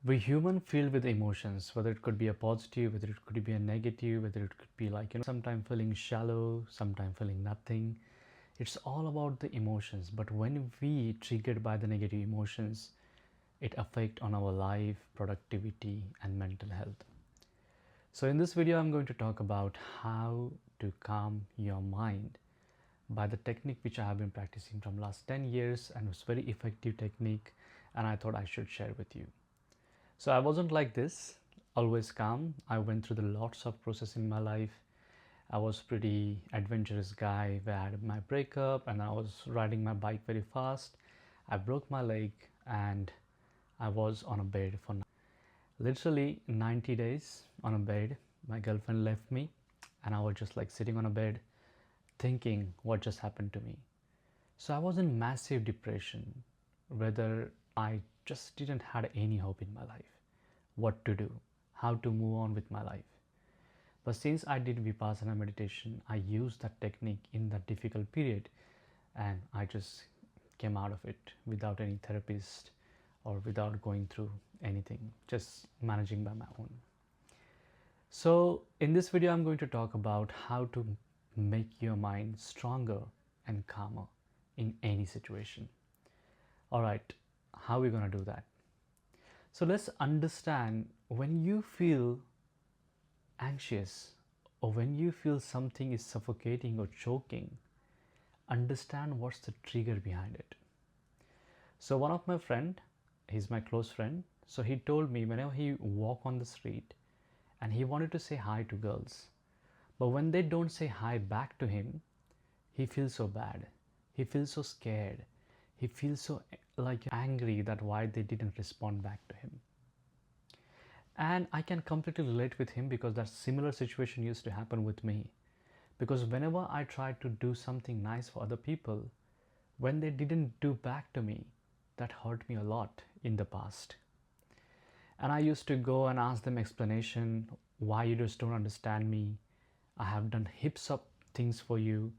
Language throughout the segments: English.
We human filled with emotions, whether it could be a positive, whether it could be a negative, whether it could be like, sometimes feeling shallow, sometimes feeling nothing. It's all about the emotions. But when we triggered by the negative emotions, it affect on our life, productivity, and mental health. So in this video, I'm going to talk about how to calm your mind by the technique which I have been practicing from last 10 years, and it's very effective technique, and I thought I should share with you. So I wasn't like this, always calm. I went through the lots of process in my life. I was pretty adventurous guy where I had my breakup and I was riding my bike very fast. I broke my leg and I was on a bed for literally 90 days on a bed. My girlfriend left me and I was just like sitting on a bed thinking what just happened to me. So I was in massive depression, whether I just didn't had any hope in my life, what to do, how to move on with my life. But since I did Vipassana meditation, I used that technique in that difficult period and I just came out of it without any therapist or without going through anything, just managing by my own. So in this video, I'm going to talk about how to make your mind stronger and calmer in any situation. All right, how are we going to do that? So let's understand, when you feel anxious or when you feel something is suffocating or choking, understand what's the trigger behind it. So one of my friend, he's my close friend, so he told me whenever he walk on the street and he wanted to say hi to girls, but when they don't say hi back to him, he feels so bad, he feels so scared, he feels so like angry that why they didn't respond back to him. And I can completely relate with him because that similar situation used to happen with me. Because whenever I tried to do something nice for other people, when they didn't do back to me, that hurt me a lot in the past. And I used to go and ask them explanation, why you just don't understand me. I have done heaps of things for you.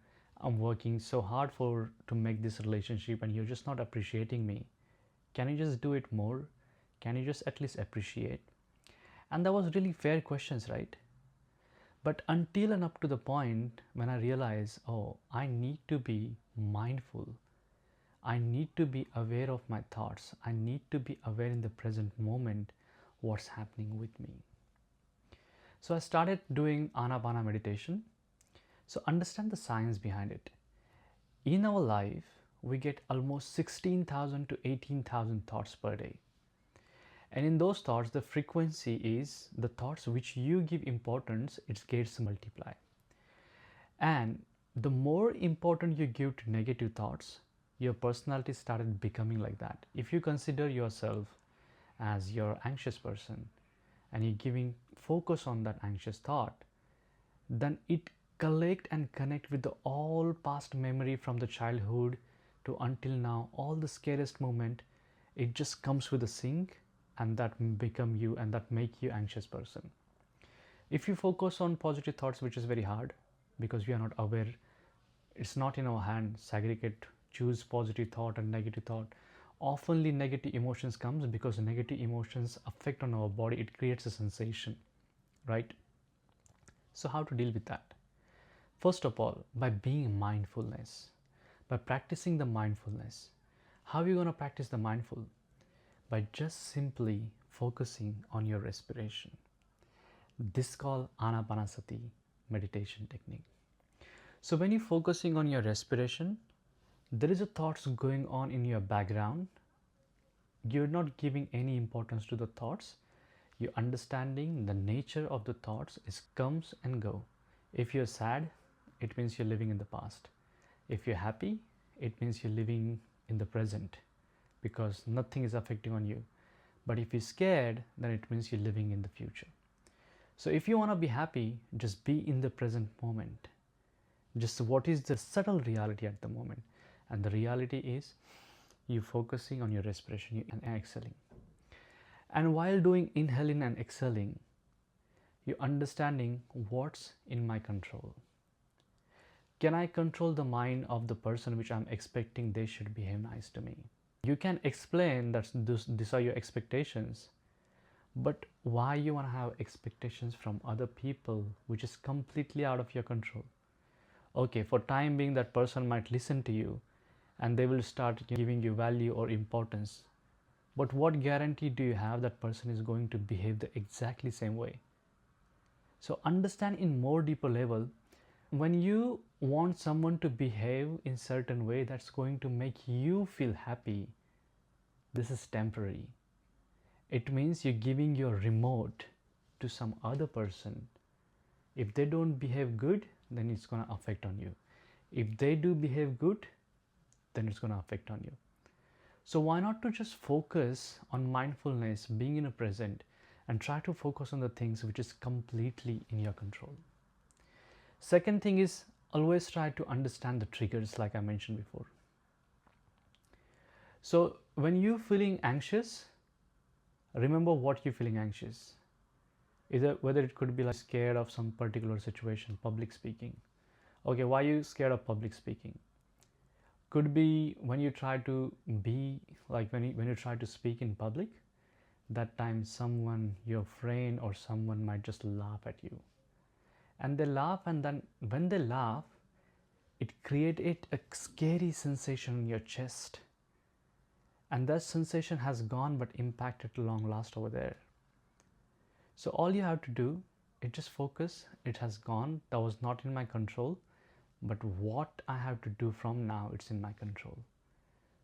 I'm working so hard to make this relationship and you're just not appreciating me. Can you just do it more? Can you just at least appreciate? And that was really fair questions, right? But until and up to the point when I realized, oh, I need to be mindful. I need to be aware of my thoughts. I need to be aware in the present moment what's happening with me. So I started doing Anapana meditation. So understand the science behind it. In our life, we get almost 16,000 to 18,000 thoughts per day. And in those thoughts, the frequency is the thoughts which you give importance, it gets multiply. And the more important you give to negative thoughts, your personality started becoming like that. If you consider yourself as your anxious person and you're giving focus on that anxious thought, then it collect and connect with the all past memory from the childhood to until now, all the scariest moment, it just comes with a sync, and that become you and that make you anxious person. If you focus on positive thoughts, which is very hard because we are not aware, it's not in our hand segregate, choose positive thought and negative thought. Oftenly negative emotions comes because negative emotions affect on our body, it creates a sensation, right? So how to deal with that? First of all, by being mindfulness, by practicing the mindfulness. How are you going to practice the mindful? By just simply focusing on your respiration. This is called Anapanasati meditation technique. So when you're focusing on your respiration, there is a thoughts going on in your background. You're not giving any importance to the thoughts. You're understanding the nature of the thoughts is comes and go. If you're sad, it means you're living in the past. If you're happy, it means you're living in the present, because nothing is affecting on you. But if you're scared, then it means you're living in the future. So if you want to be happy, just be in the present moment. Just what is the subtle reality at the moment? And the reality is you focusing on your respiration and exhaling. And while doing inhaling and exhaling, you understanding what's in my control. Can I control the mind of the person which I'm expecting they should behave nice to me? You can explain that these are your expectations, But why you want to have expectations from other people which is completely out of your control? Okay, for time being that person might listen to you and they will start giving you value or importance. But what guarantee do you have that person is going to behave the exactly same way? So understand in more deeper level, when you want someone to behave in certain way that's going to make you feel happy, this is temporary. It means you're giving your remote to some other person. If they don't behave good, then it's going to affect on you. If they do behave good, then it's going to affect on you. So why not to just focus on mindfulness, being in a present, and try to focus on the things which is completely in your control. Second thing is, always try to understand the triggers like I mentioned before. So when you're feeling anxious, remember what you're feeling anxious. Either whether it could be like scared of some particular situation, public speaking. Okay, why are you scared of public speaking? Could be when you try to be like when you try to speak in public, that time someone, your friend or someone might just laugh at you. And they laugh, and then when they laugh, it created a scary sensation in your chest. And that sensation has gone but impacted long last over there. So all you have to do is just focus. It has gone. That was not in my control. But what I have to do from now, it's in my control.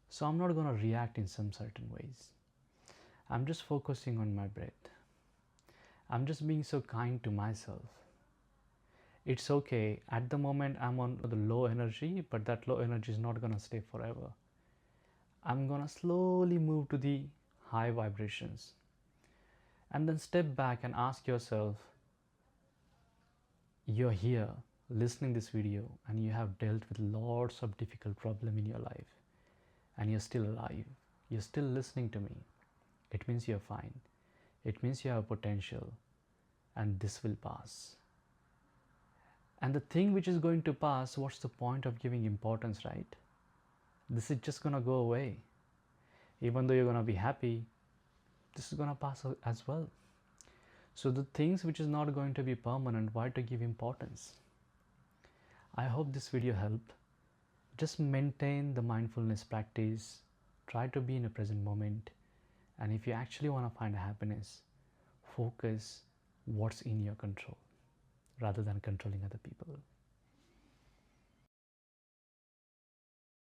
So I'm not going to react in some certain ways. I'm just focusing on my breath. I'm just being so kind to myself. It's okay. At the moment, I'm on the low energy, but that low energy is not going to stay forever. I'm going to slowly move to the high vibrations. And then step back and ask yourself, you're here listening this video and you have dealt with lots of difficult problem in your life and you're still alive. You're still listening to me. It means you're fine. It means you have potential and this will pass. And the thing which is going to pass, what's the point of giving importance, right? This is just going to go away. Even though you're going to be happy, this is going to pass as well. So the things which is not going to be permanent, why to give importance? I hope this video helped. Just maintain the mindfulness practice. Try to be in a present moment. And if you actually want to find happiness, focus what's in your control rather than controlling other people.